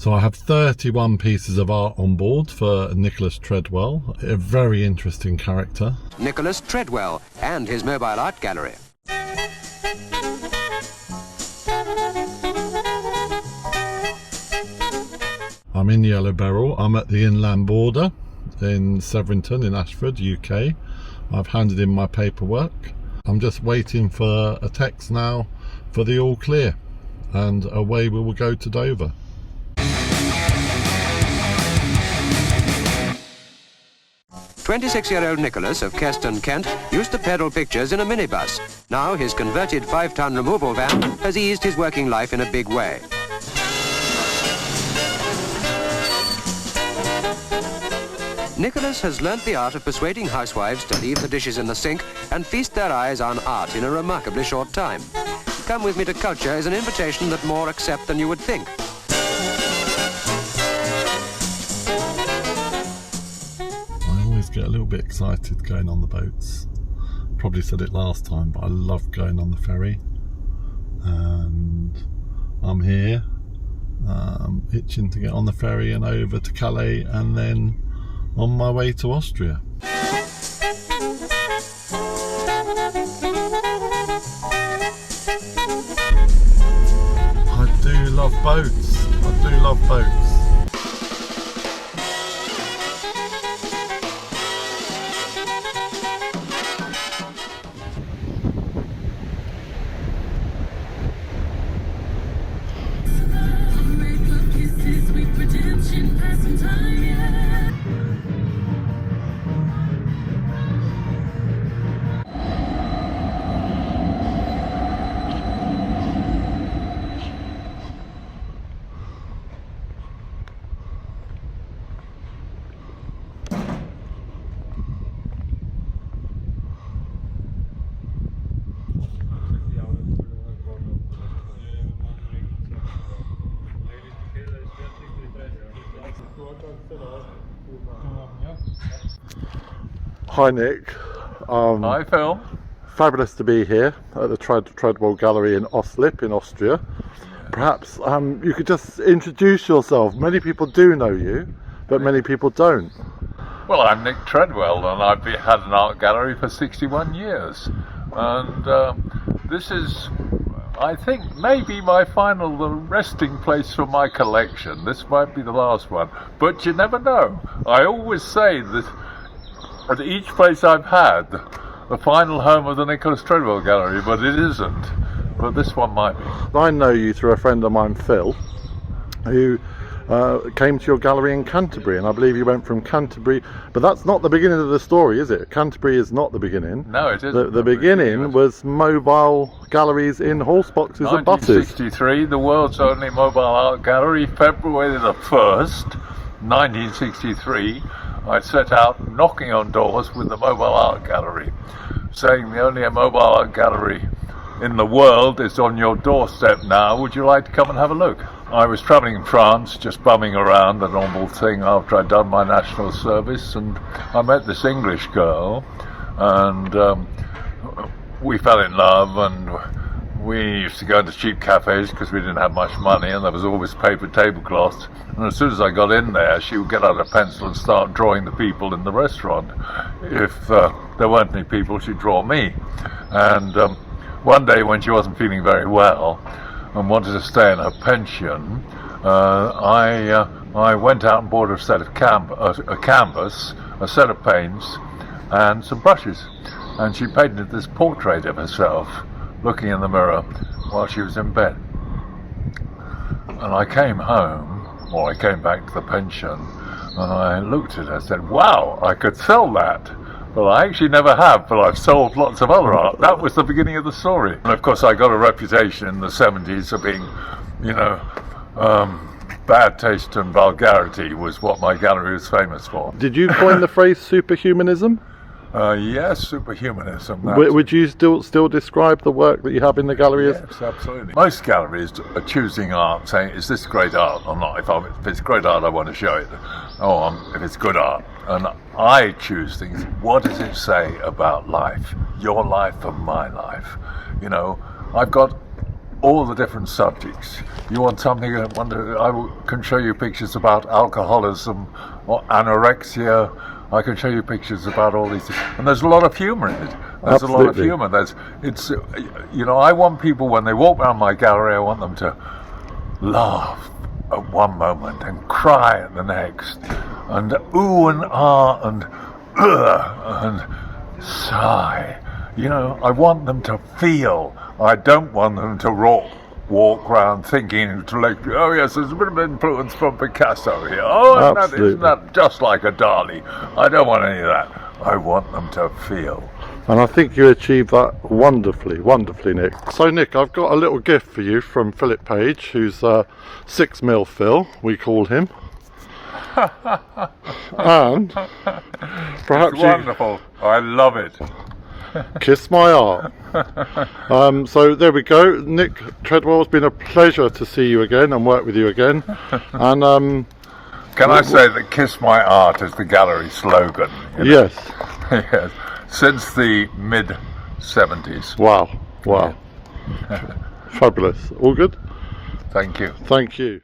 So I have 31 pieces of art on board for Nicholas Treadwell, a very interesting character. Nicholas Treadwell and his mobile art gallery. I'm in Yellow Beryl. I'm at the inland border in Severington in Ashford, UK. I've handed in my paperwork. I'm just waiting for a text now for the all clear, and away we will go to Dover. 26-year-old Nicholas of Keston, Kent, used to peddle pictures in a minibus. Now his converted 5-ton removal van has eased his working life in a big way. Nicholas has learnt the art of persuading housewives to leave the dishes in the sink and feast their eyes on art in a remarkably short time. Come with me to culture is an invitation that more accept than you would think. Get a little bit excited going on the boats. Probably said it last time, but I love going on the ferry, and I'm here itching to get on the ferry and over to Calais and then on my way to Austria. I do love boats. I do love boats. Hi Nick. Hi Phil. Fabulous to be here at the Treadwell Gallery in Oslip in Austria. Perhaps you could just introduce yourself. Many people do know you, but many people don't. Well, I'm Nick Treadwell, and I've had an art gallery for 61 years. And this is, I think, maybe my final resting place for my collection. This might be the last one, but you never know. I always say that at each place I've had, the final home of the Nicholas Treadwell Gallery, but it isn't. But this one might be. I know you through a friend of mine, Phil, who came to your gallery in Canterbury, and I believe you went from Canterbury, but that's not the beginning of the story, is it? Canterbury is not the beginning. No, it isn't. The beginning was mobile galleries in horse boxes and buses. 1963, the world's only mobile art gallery, February the 1st, 1963. I set out knocking on doors with the mobile art gallery, saying the only mobile art gallery in the world is on your doorstep now. Would you like to come and have a look? I was travelling in France, just bumming around, the normal thing after I'd done my national service, and I met this English girl, and we fell in love, and we used to go into cheap cafes because we didn't have much money, and there was always paper tablecloths. And as soon as I got in there, she would get out a pencil and start drawing the people in the restaurant. If there weren't any people, she'd draw me. And one day when she wasn't feeling very well and wanted to stay in her pension, I went out and bought a set of a canvas, a set of paints, and some brushes. And she painted this portrait of herself looking in the mirror while she was in bed. And I came home, or I came back to the pension, and I looked at her and said, wow, I could sell that. Well, I actually never have, but I've sold lots of other art. That was the beginning of the story. And of course I got a reputation in the 70s of being, bad taste and vulgarity was what my gallery was famous for. Did you coin the phrase superhumanism? Yes, superhumanism. Would you still describe the work that you have in the gallery as? Yes, absolutely. Most galleries are choosing art, saying, is this great art or not? If it's great art, I want to show it. If it's good art. And I choose things. What does it say about life? Your life and my life. You know, I've got all the different subjects. You want something, can show you pictures about alcoholism or anorexia. I can show you pictures about all these things. And there's a lot of humour in it. There's Absolutely. a lot of humour. I want people, when they walk around my gallery, I want them to laugh at one moment and cry at the next, and ooh and ah and ugh and sigh. I want them to feel. I don't want them to walk around thinking intellectually, oh yes, there's a bit of influence from Picasso here. Oh, isn't that just like a Dali? I don't want any of that. I want them to feel. And I think you achieved that wonderfully, Nick. So Nick, I've got a little gift for you from Philip Page, who's 6mm Phil, we call him. And perhaps it's wonderful. I love it. Kiss my art. So there we go. Nick Treadwell, it's been a pleasure to see you again and work with you again. And can I say that "Kiss My Art" is the gallery slogan? Yes. Yes. Since the mid-70s. Wow. Fabulous. All good? Thank you. Thank you.